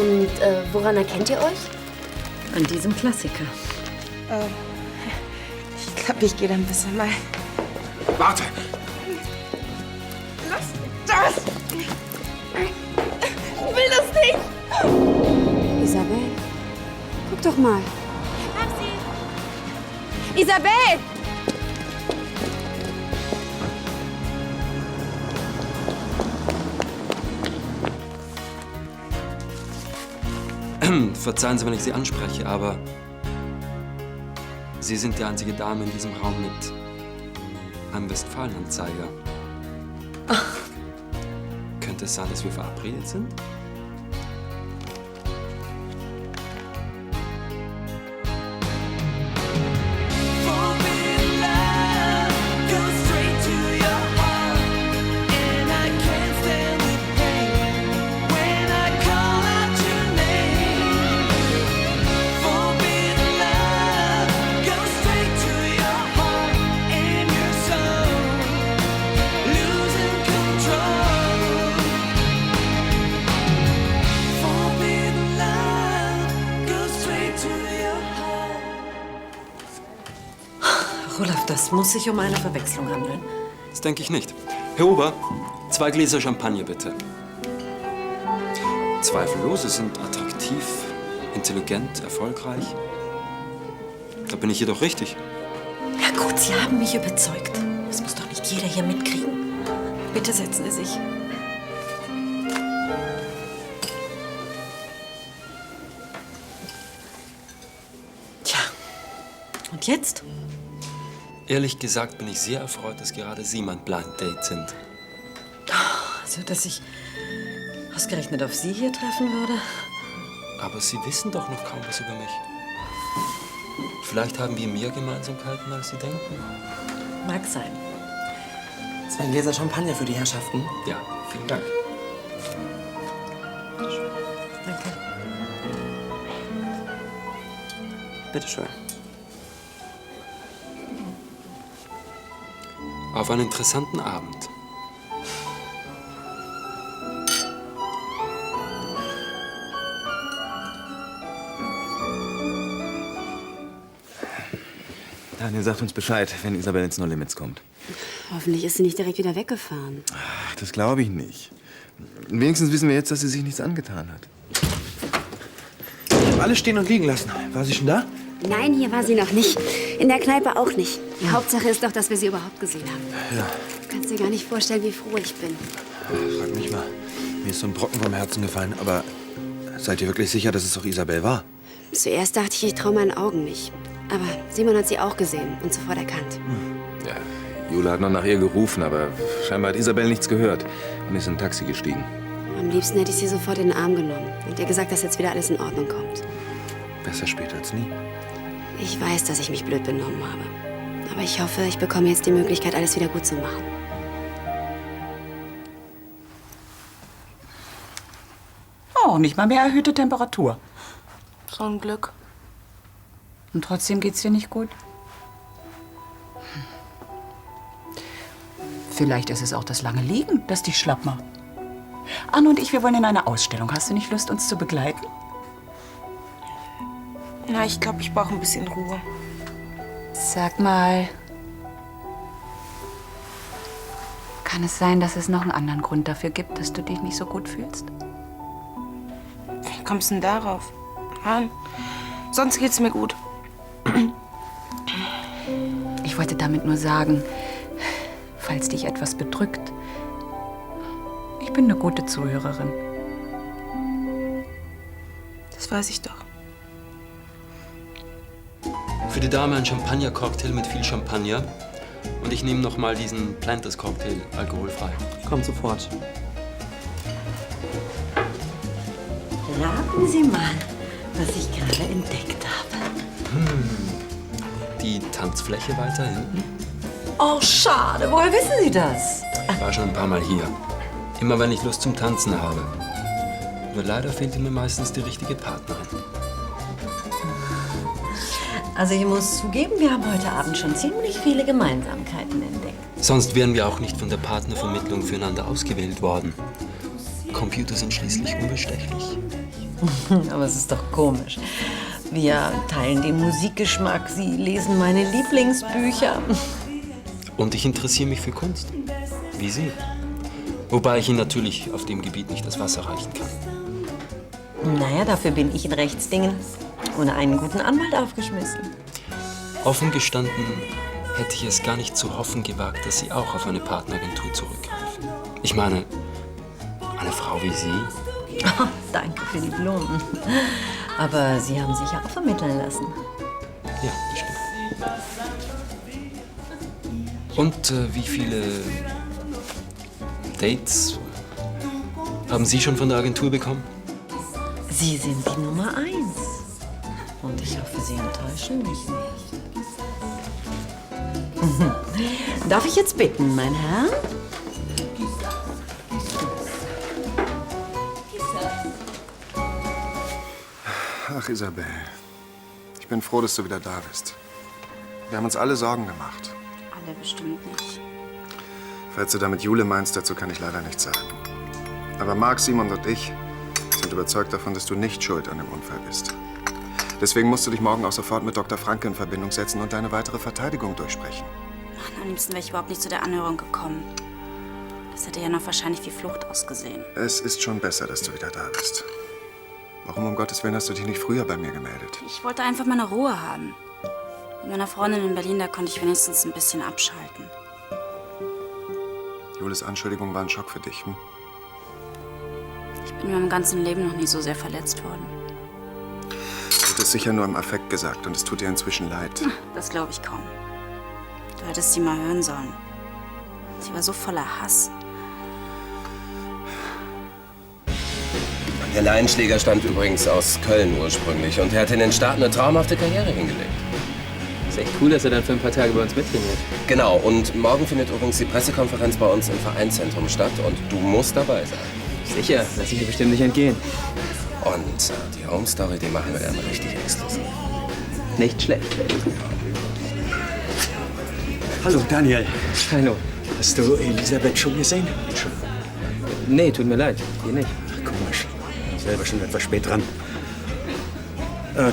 Und woran erkennt ihr euch? An diesem Klassiker. Ich glaube, ich gehe dann besser mal. Warte! Lass das! Ich will das nicht! Isabel, guck doch mal. Isabel! Verzeihen Sie, wenn ich Sie anspreche, aber Sie sind die einzige Dame in diesem Raum mit einem Westfalen-Anzeiger. Könnte es sein, dass wir verabredet sind? Olaf, das muss sich um eine Verwechslung handeln. Das denke ich nicht. Herr Ober, 2 Gläser Champagner, bitte. Zweifellos, Sie sind attraktiv, intelligent, erfolgreich. Da bin ich jedoch richtig. Ja gut, Sie haben mich überzeugt. Das muss doch nicht jeder hier mitkriegen. Bitte setzen Sie sich. Tja, und jetzt? Ehrlich gesagt bin ich sehr erfreut, dass gerade Sie mein Blind Date sind. Also, dass ich ausgerechnet auf Sie hier treffen würde? Aber Sie wissen doch noch kaum was über mich. Vielleicht haben wir mehr Gemeinsamkeiten, als Sie denken. Mag sein. 2 Gläser Champagner für die Herrschaften. Ja, vielen Dank. Danke. Bitte schön. Auf einen interessanten Abend. Daniel sagt uns Bescheid, wenn Isabel ins No Limits kommt. Hoffentlich ist sie nicht direkt wieder weggefahren. Ach, das glaube ich nicht. Wenigstens wissen wir jetzt, dass sie sich nichts angetan hat. Ich habe alles stehen und liegen lassen. War sie schon da? Nein, hier war sie noch nicht. In der Kneipe auch nicht. Die Hauptsache ist doch, dass wir sie überhaupt gesehen haben. Ja. Du kannst dir gar nicht vorstellen, wie froh ich bin. Frag mich mal. Mir ist so ein Brocken vom Herzen gefallen. Aber seid ihr wirklich sicher, dass es auch Isabel war? Zuerst dachte ich, ich traue meinen Augen nicht. Aber Simon hat sie auch gesehen und sofort erkannt. Ja, Jule hat noch nach ihr gerufen, aber scheinbar hat Isabel nichts gehört und ist in ein Taxi gestiegen. Am liebsten hätte ich sie sofort in den Arm genommen und ihr gesagt, dass jetzt wieder alles in Ordnung kommt. Besser spät als nie. Ich weiß, dass ich mich blöd benommen habe. Aber ich hoffe, ich bekomme jetzt die Möglichkeit, alles wieder gut zu machen. Oh, nicht mal mehr erhöhte Temperatur. So ein Glück. Und trotzdem geht's dir nicht gut? Vielleicht ist es auch das lange Liegen, das dich schlapp macht. Anne und ich, wir wollen in eine Ausstellung. Hast du nicht Lust, uns zu begleiten? Na, ich glaube, ich brauche ein bisschen Ruhe. Sag mal, kann es sein, dass es noch einen anderen Grund dafür gibt, dass du dich nicht so gut fühlst? Wie kommst du denn darauf? Mann, sonst geht's mir gut. Ich wollte damit nur sagen, falls dich etwas bedrückt, ich bin eine gute Zuhörerin. Das weiß ich doch. Für die Dame ein Champagner-Cocktail mit viel Champagner. Und ich nehme noch mal diesen Planters-Cocktail, alkoholfrei. Kommt sofort. Raten Sie mal, was ich gerade entdeckt habe. Die Tanzfläche weiter hinten. Oh, schade. Woher wissen Sie das? Ich war schon ein paar Mal hier. Immer wenn ich Lust zum Tanzen habe. Nur leider fehlte mir meistens die richtige Partnerin. Also ich muss zugeben, wir haben heute Abend schon ziemlich viele Gemeinsamkeiten entdeckt. Sonst wären wir auch nicht von der Partnervermittlung füreinander ausgewählt worden. Computer sind schließlich unbestechlich. Aber es ist doch komisch. Wir teilen den Musikgeschmack, Sie lesen meine Lieblingsbücher. Und ich interessiere mich für Kunst. Wie Sie. Wobei ich Ihnen natürlich auf dem Gebiet nicht das Wasser reichen kann. Naja, dafür bin ich in Rechtsdingen ohne einen guten Anwalt aufgeschmissen. Offen gestanden hätte ich es gar nicht zu hoffen gewagt, dass Sie auch auf eine Partneragentur zurückgreifen. Ich meine, eine Frau wie Sie. Oh, danke für die Blumen. Aber Sie haben sich ja auch vermitteln lassen. Ja, das stimmt. Und wie viele Dates haben Sie schon von der Agentur bekommen? Sie sind die Nummer 1. Und ich hoffe, Sie enttäuschen mich nicht. Darf ich jetzt bitten, mein Herr? Ach, Isabel. Ich bin froh, dass du wieder da bist. Wir haben uns alle Sorgen gemacht. Alle bestimmt nicht. Falls du damit Jule meinst, dazu kann ich leider nichts sagen. Aber Marc, Simon und ich sind überzeugt davon, dass du nicht schuld an dem Unfall bist. Deswegen musst du dich morgen auch sofort mit Dr. Franke in Verbindung setzen und deine weitere Verteidigung durchsprechen. Am liebsten wäre ich überhaupt nicht zu der Anhörung gekommen. Das hätte ja noch wahrscheinlich wie Flucht ausgesehen. Es ist schon besser, dass du wieder da bist. Warum um Gottes Willen hast du dich nicht früher bei mir gemeldet? Ich wollte einfach meine Ruhe haben. Mit meiner Freundin in Berlin, da konnte ich wenigstens ein bisschen abschalten. Jules Anschuldigungen waren ein Schock für dich, hm? Ich bin in meinem ganzen Leben noch nie so sehr verletzt worden. Du hast es sicher nur im Affekt gesagt und es tut dir inzwischen leid. Das glaube ich kaum. Du hättest sie mal hören sollen. Sie war so voller Hass. Der Laienschläger stammt übrigens aus Köln ursprünglich und er hat in den Staaten eine traumhafte Karriere hingelegt. Ist echt cool, dass er dann für ein paar Tage bei uns mittrainiert. Genau, und morgen findet übrigens die Pressekonferenz bei uns im Vereinszentrum statt und du musst dabei sein. Sicher, lass ich mir bestimmt nicht entgehen. Und die Home Story, die machen wir dann richtig exklusiv. Nicht schlecht. Hallo, Daniel. Hallo. Hast du Elisabeth schon gesehen? Nee, tut mir leid. Hier nicht. Komisch. Selber schon etwas spät dran.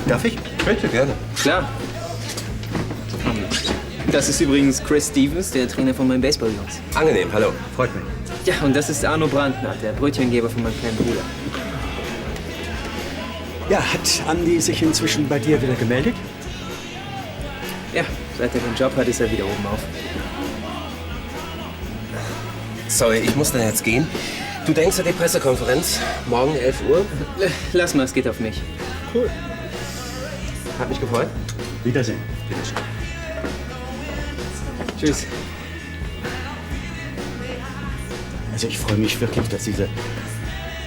Darf ich? Bitte, gerne. Klar. Das ist übrigens Chris Stevens, der Trainer von meinen Baseball-Jungs. Angenehm, hallo. Freut mich. Ja, und das ist Arno Brandner, der Brötchengeber von meinem kleinen Bruder. Ja, hat Andi sich inzwischen bei dir wieder gemeldet? Ja, seit er den Job hat, ist er wieder oben auf. Sorry, ich muss dann jetzt gehen. Du denkst an die Pressekonferenz? Morgen 11 Uhr? Lass mal, es geht auf mich. Cool. Hat mich gefreut. Wiedersehen. Wiedersehen. Tschüss. Also ich freue mich wirklich, dass diese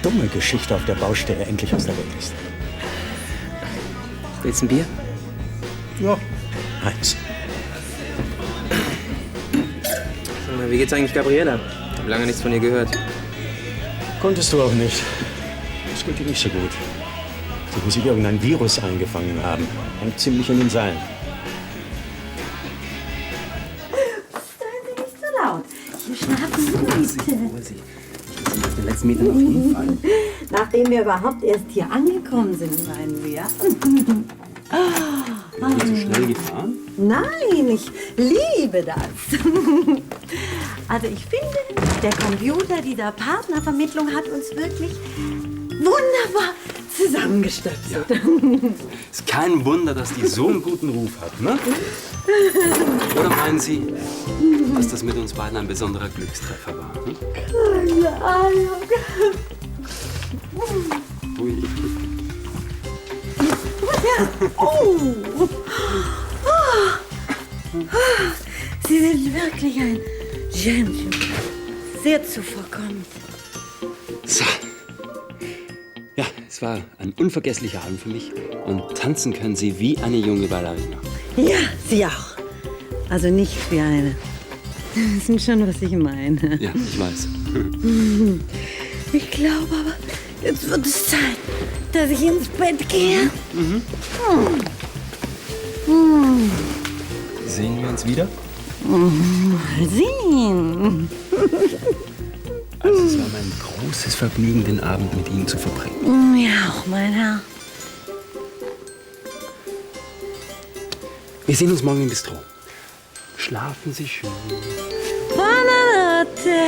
dumme Geschichte auf der Baustelle endlich aus der Welt ist. Willst du ein Bier? Ja, eins. Sag mal, wie geht's eigentlich Gabriela? Ich habe lange nichts von ihr gehört. Konntest du auch nicht. Es geht ihr nicht so gut. Sie muss sich irgendein Virus eingefangen haben. Hängt ziemlich in den Seilen. Seien Sie nicht so laut. Hier schlafen Sie bitte. Auf den letzten Metern auf jeden Fall. Nachdem wir überhaupt erst hier angekommen sind, meinen wir. Bin ich so schnell gefahren? Nein, ich liebe das. Also ich finde, der Computer dieser Partnervermittlung hat uns wirklich wunderbar zusammengestöpselt. Ja. Ist kein Wunder, dass die so einen guten Ruf hat, ne? Oder meinen Sie, dass das mit uns beiden ein besonderer Glückstreffer war? Hm? Ui. Oh. Sie sind wirklich ein Gentleman. Sehr zuvorkommend. So. Ja, es war ein unvergesslicher Abend für mich. Und tanzen können Sie wie eine junge Ballerina. Ja, Sie auch. Also nicht wie eine. Sie wissen schon, was ich meine. Ja, ich weiß. Ich glaube aber, jetzt wird es Zeit, dass ich ins Bett gehe. Sehen wir uns wieder? Mal sehen. Also es war mein großes Vergnügen, den Abend mit Ihnen zu verbringen. Ja, auch, mein Herr. Wir sehen uns morgen im Bistro. Schlafen Sie schön. Buonanotte.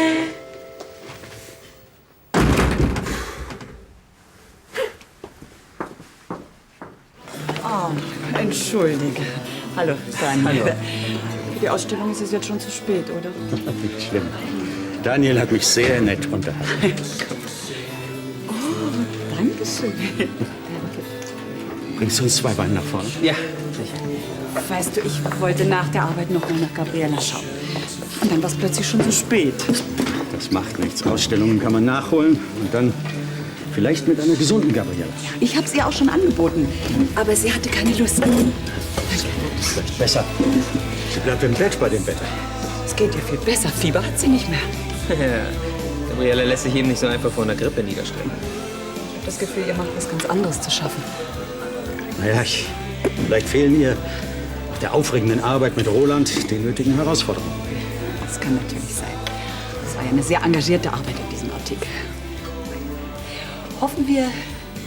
Oh, entschuldige. Hallo, Daniel. Hallo. Für die Ausstellung ist es jetzt schon zu spät, oder? Nicht schlimm. Daniel hat mich sehr nett unterhalten. Oh, danke schön. Bringst du uns 2 Weine nach vorne? Ja. Weißt du, ich wollte nach der Arbeit noch mal nach Gabriela schauen. Und dann war es plötzlich schon zu spät. Das macht nichts. Ausstellungen kann man nachholen und dann vielleicht mit einer gesunden Gabriela. Ich habe es ihr auch schon angeboten, aber sie hatte keine Lust. Vielleicht besser. Sie bleibt im Bett bei dem Wetter. Es geht ihr viel besser. Fieber hat sie nicht mehr. Gabriele lässt sich eben nicht so einfach vor einer Grippe niederstrecken. Ich habe das Gefühl, ihr macht was ganz anderes zu schaffen. Naja, vielleicht fehlen ihr nach der aufregenden Arbeit mit Roland die nötigen Herausforderungen. Das kann natürlich sein. Das war ja eine sehr engagierte Arbeit in diesem Artikel. Hoffen wir,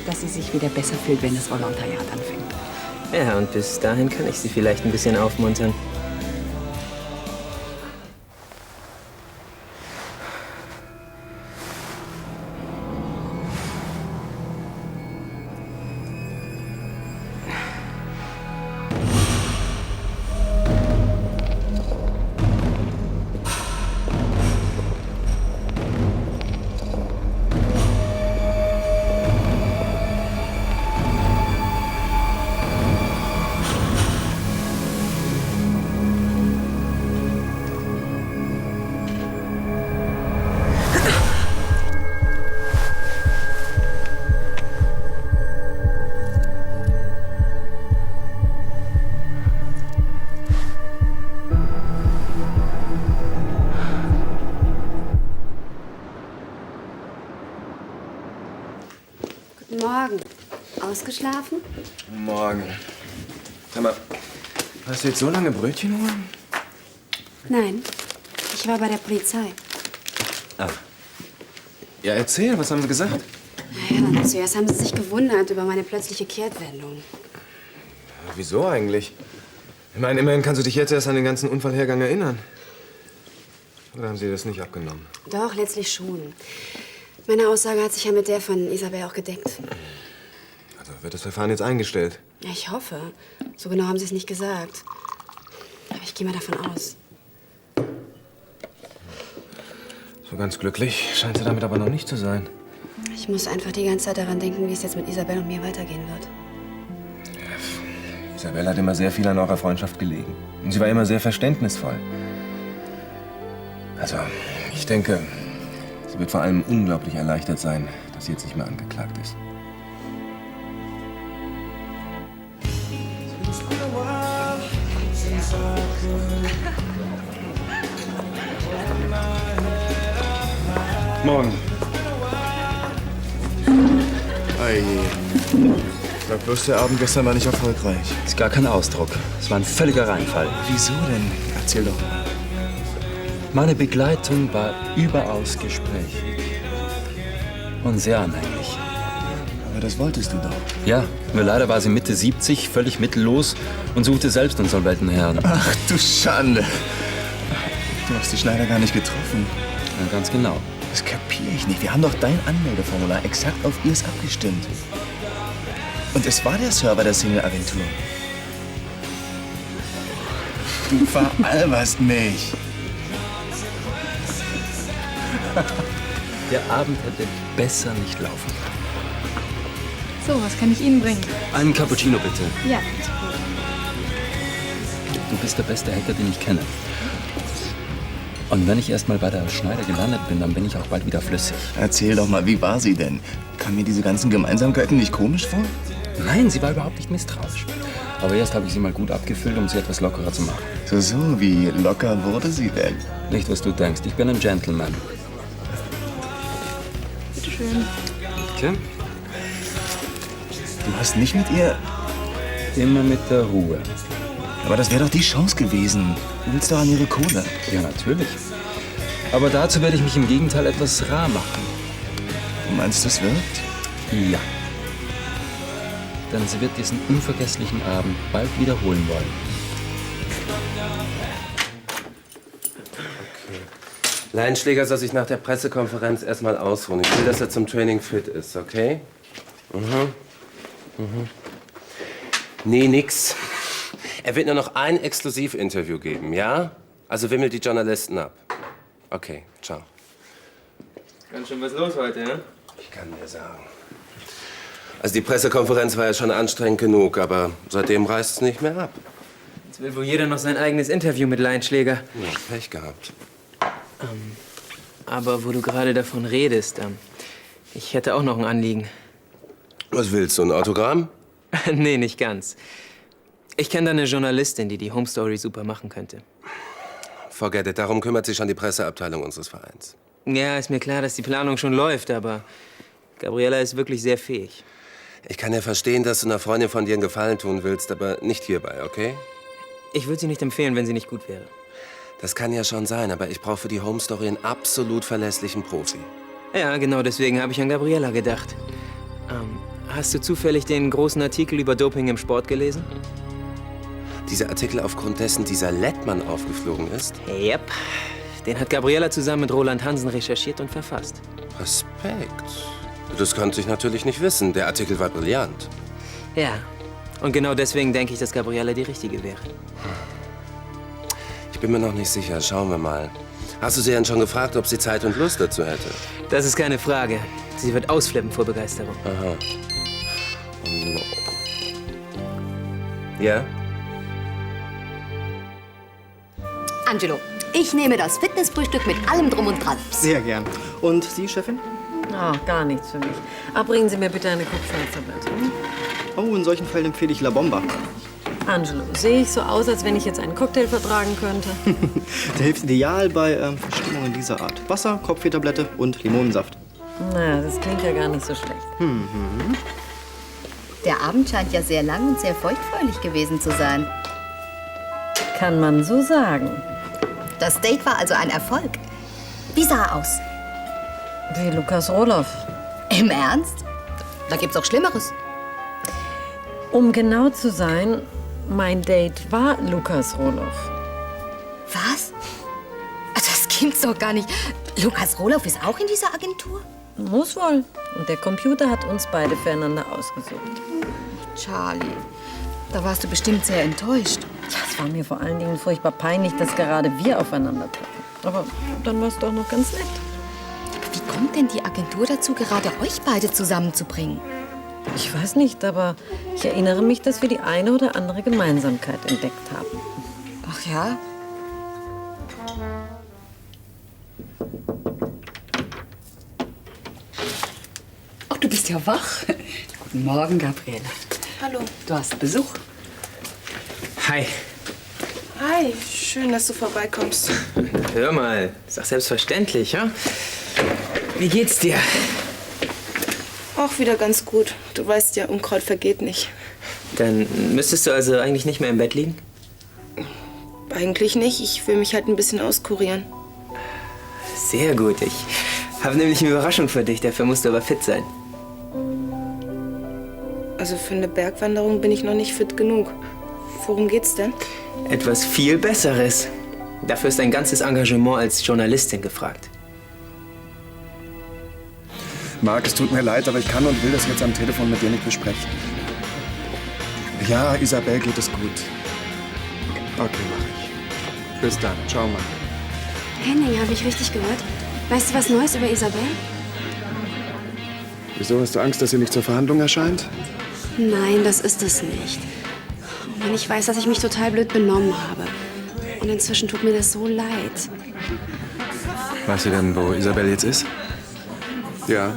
dass sie sich wieder besser fühlt, wenn das Volontariat anfängt. Ja, und bis dahin kann ich sie vielleicht ein bisschen aufmuntern. Guten Morgen. Ausgeschlafen? Morgen. Sag mal, hast du jetzt so lange Brötchen holen? Nein. Ich war bei der Polizei. Ah. Ja, erzähl, was haben sie gesagt? Naja, zuerst haben sie sich gewundert über meine plötzliche Kehrtwendung. Wieso eigentlich? Ich meine, immerhin kannst du dich jetzt erst an den ganzen Unfallhergang erinnern. Oder haben sie das nicht abgenommen? Doch, letztlich schon. Meine Aussage hat sich ja mit der von Isabel auch gedeckt. Also wird das Verfahren jetzt eingestellt? Ja, ich hoffe. So genau haben sie es nicht gesagt. Aber ich gehe mal davon aus. So ganz glücklich scheint sie damit aber noch nicht zu sein. Ich muss einfach die ganze Zeit daran denken, wie es jetzt mit Isabel und mir weitergehen wird. Isabel hat immer sehr viel an eurer Freundschaft gelegen. Und sie war immer sehr verständnisvoll. Also, ich denke, sie wird vor allem unglaublich erleichtert sein, dass sie jetzt nicht mehr angeklagt ist. Morgen. Ei. Sag bloß, der Abend gestern war nicht erfolgreich. Das ist gar kein Ausdruck. Es war ein völliger Reinfall. Wieso denn? Erzähl doch mal. Meine Begleitung war überaus gesprächig und sehr anhänglich. Aber das wolltest du doch. Ja, nur leider war sie Mitte 70, völlig mittellos und suchte selbst insolventen Herrn. Ach du Schande. Du hast dich leider gar nicht getroffen. Ja, ganz genau. Das kapiere ich nicht. Wir haben doch dein Anmeldeformular exakt auf ihrs abgestimmt. Und es war der Server der Single-Agentur. Du veralberst mich. Der Abend hätte besser nicht laufen. So, was kann ich Ihnen bringen? Einen Cappuccino bitte. Ja. Du bist der beste Hacker, den ich kenne. Und wenn ich erst mal bei der Schneider gelandet bin, dann bin ich auch bald wieder flüssig. Erzähl doch mal, wie war sie denn? Kamen mir diese ganzen Gemeinsamkeiten nicht komisch vor? Nein, sie war überhaupt nicht misstrauisch. Aber erst habe ich sie mal gut abgefüllt, um sie etwas lockerer zu machen. So, wie locker wurde sie denn? Nicht, was du denkst. Ich bin ein Gentleman. Bitte schön. Okay. Du hast nicht mit ihr... Immer mit der Ruhe. Aber das wäre doch die Chance gewesen. Du willst doch an ihre Kohle. Ja, natürlich. Aber dazu werde ich mich im Gegenteil etwas rar machen. Du meinst, das wirkt? Ja. Denn sie wird diesen unvergesslichen Abend bald wiederholen wollen. Laienschläger soll sich nach der Pressekonferenz erstmal ausruhen. Ich will, dass er zum Training fit ist, okay? Nee, nix. Er wird nur noch ein Exklusivinterview geben, ja? Also wimmelt die Journalisten ab. Okay, ciao. Ganz schön was los heute, ja? Ich kann dir sagen. Also die Pressekonferenz war ja schon anstrengend genug, aber seitdem reißt es nicht mehr ab. Jetzt will wohl jeder noch sein eigenes Interview mit Laienschläger. Ja, Pech gehabt. Aber wo du gerade davon redest, ich hätte auch noch ein Anliegen. Was willst du, ein Autogramm? Nee, nicht ganz. Ich kenne da eine Journalistin, die Home Story super machen könnte. Forget it, darum kümmert sich schon die Presseabteilung unseres Vereins. Ja, ist mir klar, dass die Planung schon läuft, aber Gabriella ist wirklich sehr fähig. Ich kann ja verstehen, dass du einer Freundin von dir einen Gefallen tun willst, aber nicht hierbei, okay? Ich würde sie nicht empfehlen, wenn sie nicht gut wäre. Das kann ja schon sein, aber ich brauche für die Home Story einen absolut verlässlichen Profi. Ja, genau deswegen habe ich an Gabriella gedacht. Hast du zufällig den großen Artikel über Doping im Sport gelesen? Dieser Artikel, aufgrund dessen dieser Lettmann aufgeflogen ist? Yep. Den hat Gabriella zusammen mit Roland Hansen recherchiert und verfasst. Respekt. Das konnte ich natürlich nicht wissen. Der Artikel war brillant. Ja. Und genau deswegen denke ich, dass Gabriella die Richtige wäre. Ich bin mir noch nicht sicher. Schauen wir mal. Hast du sie denn schon gefragt, ob sie Zeit und Lust dazu hätte? Das ist keine Frage. Sie wird ausflippen vor Begeisterung. Aha. Oh no. Ja? Angelo, ich nehme das Fitnessfrühstück mit allem Drum und Dran. Sehr gern. Und Sie, Chefin? Oh, gar nichts für mich. Bringen Sie mir bitte eine Kopfschmerztablette. Oh, in solchen Fällen empfehle ich La Bomba. Angelo, sehe ich so aus, als wenn ich jetzt einen Cocktail vertragen könnte? Der hilft ideal bei Verstimmungen dieser Art. Wasser, Kopfwehtablette und Limonensaft. Na, das klingt ja gar nicht so schlecht. Der Abend scheint ja sehr lang und sehr feuchtfröhlich gewesen zu sein. Kann man so sagen. Das Date war also ein Erfolg. Wie sah er aus? Wie Lukas Roloff. Im Ernst? Da gibt's auch Schlimmeres. Um genau zu sein, mein Date war Lukas Roloff. Was? Das gibt's doch gar nicht. Lukas Roloff ist auch in dieser Agentur? Muss wohl. Und der Computer hat uns beide füreinander ausgesucht. Charlie, da warst du bestimmt sehr enttäuscht. Ja, es war mir vor allen Dingen furchtbar peinlich, dass gerade wir aufeinandertreffen. Aber dann war es doch noch ganz nett. Aber wie kommt denn die Agentur dazu, gerade euch beide zusammenzubringen? Ich weiß nicht, aber ich erinnere mich, dass wir die eine oder andere Gemeinsamkeit entdeckt haben. Ach ja? Ach, du bist ja wach. Guten Morgen, Gabriele. Hallo. Du hast Besuch. Hi. Hi, schön, dass du vorbeikommst. Hör mal, ist doch selbstverständlich, ja? Wie geht's dir? Auch wieder ganz gut. Du weißt ja, Unkraut vergeht nicht. Dann müsstest du also eigentlich nicht mehr im Bett liegen? Eigentlich nicht. Ich will mich halt ein bisschen auskurieren. Sehr gut. Ich habe nämlich eine Überraschung für dich. Dafür musst du aber fit sein. Also für eine Bergwanderung bin ich noch nicht fit genug. Worum geht's denn? Etwas viel Besseres. Dafür ist ein ganzes Engagement als Journalistin gefragt. Marc, es tut mir leid, aber ich kann und will das jetzt am Telefon mit dir nicht besprechen. Ja, Isabel geht es gut. Okay, mach ich. Bis dann. Ciao, Marc. Henning, habe ich richtig gehört? Weißt du was Neues über Isabel? Wieso, hast du Angst, dass sie nicht zur Verhandlung erscheint? Nein, das ist es nicht. Oh Mann, ich weiß, dass ich mich total blöd benommen habe. Und inzwischen tut mir das so leid. Weißt du denn, wo Isabel jetzt ist? Ja.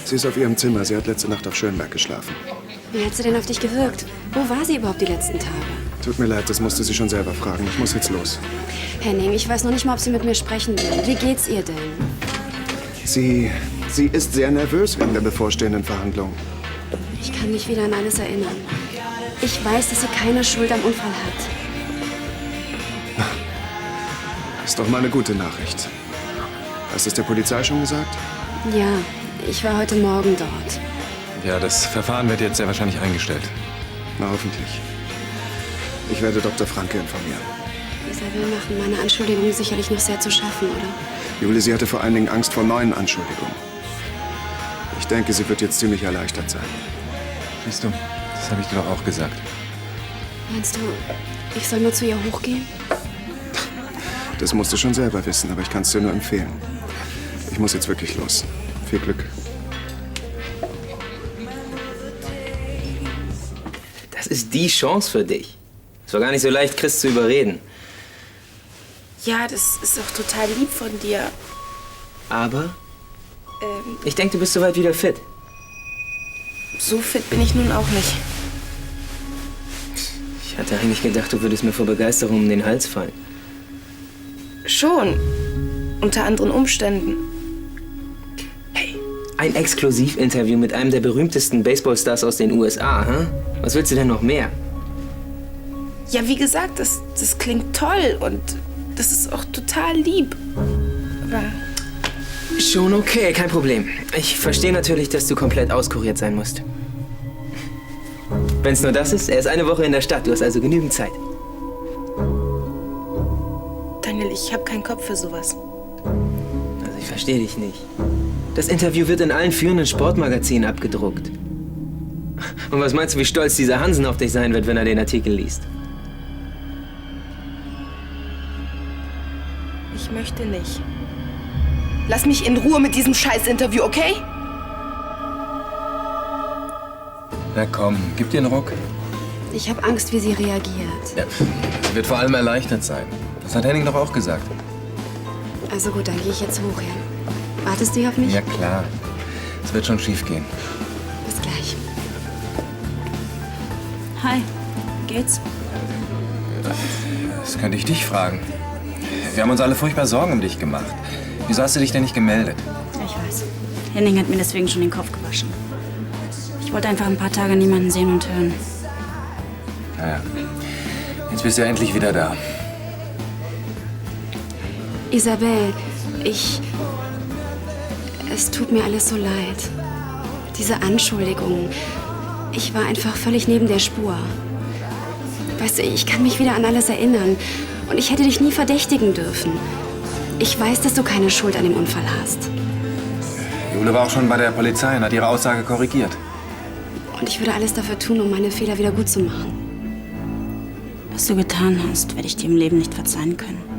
Sie ist auf ihrem Zimmer. Sie hat letzte Nacht auf Schönberg geschlafen. Wie hat sie denn auf dich gewirkt? Wo war sie überhaupt die letzten Tage? Tut mir leid, das musste sie schon selber fragen. Ich muss jetzt los. Henning, ich weiß noch nicht mal, ob sie mit mir sprechen will. Wie geht's ihr denn? Sie ist sehr nervös wegen der bevorstehenden Verhandlung. Ich kann mich wieder an alles erinnern. Ich weiß, dass sie keine Schuld am Unfall hat. Ist doch mal eine gute Nachricht. Hast du es der Polizei schon gesagt? Ja, ich war heute Morgen dort. Ja, das Verfahren wird jetzt sehr wahrscheinlich eingestellt. Na, hoffentlich. Ich werde Dr. Franke informieren. Isabel machen meine Anschuldigungen sicherlich noch sehr zu schaffen, oder? Jule, sie hatte vor allen Dingen Angst vor neuen Anschuldigungen. Ich denke, sie wird jetzt ziemlich erleichtert sein. Siehst du, das habe ich dir doch auch gesagt. Meinst du, ich soll nur zu ihr hochgehen? Das musst du schon selber wissen, aber ich kann es dir nur empfehlen. Ich muss jetzt wirklich los. Viel Glück. Das ist die Chance für dich. Es war gar nicht so leicht, Chris zu überreden. Ja, das ist doch total lieb von dir. Aber ich denke, du bist soweit wieder fit. So fit bin ich nun auch nicht. Ich hatte eigentlich gedacht, du würdest mir vor Begeisterung um den Hals fallen. Schon. Unter anderen Umständen. Ein Exklusivinterview mit einem der berühmtesten Baseballstars aus den USA, hm? Was willst du denn noch mehr? Ja, wie gesagt, das klingt toll und das ist auch total lieb. Aber Schon okay, kein Problem. Ich verstehe natürlich, dass du komplett auskuriert sein musst. Wenn's nur das ist, er ist eine Woche in der Stadt, du hast also genügend Zeit. Daniel, ich habe keinen Kopf für sowas. Also ich verstehe dich nicht. Das Interview wird in allen führenden Sportmagazinen abgedruckt. Und was meinst du, wie stolz dieser Hansen auf dich sein wird, wenn er den Artikel liest? Ich möchte nicht. Lass mich in Ruhe mit diesem Scheiß-Interview, okay? Na komm, gib dir einen Ruck. Ich habe Angst, wie sie reagiert. Ja, sie wird vor allem erleichtert sein. Das hat Henning doch auch gesagt. Also gut, dann gehe ich jetzt hoch, ja? Wartest du auf mich? Ja, klar. Es wird schon schief gehen. Bis gleich. Hi, geht's? Das könnte ich dich fragen. Wir haben uns alle furchtbar Sorgen um dich gemacht. Wieso hast du dich denn nicht gemeldet? Ich weiß. Henning hat mir deswegen schon den Kopf gewaschen. Ich wollte einfach ein paar Tage niemanden sehen und hören. Naja, jetzt bist du ja endlich wieder da. Isabel, es tut mir alles so leid. Diese Anschuldigungen. Ich war einfach völlig neben der Spur. Weißt du, ich kann mich wieder an alles erinnern. Und ich hätte dich nie verdächtigen dürfen. Ich weiß, dass du keine Schuld an dem Unfall hast. Jule war auch schon bei der Polizei und hat ihre Aussage korrigiert. Und ich würde alles dafür tun, um meine Fehler wieder gut zu machen. Was du getan hast, werde ich dir im Leben nicht verzeihen können.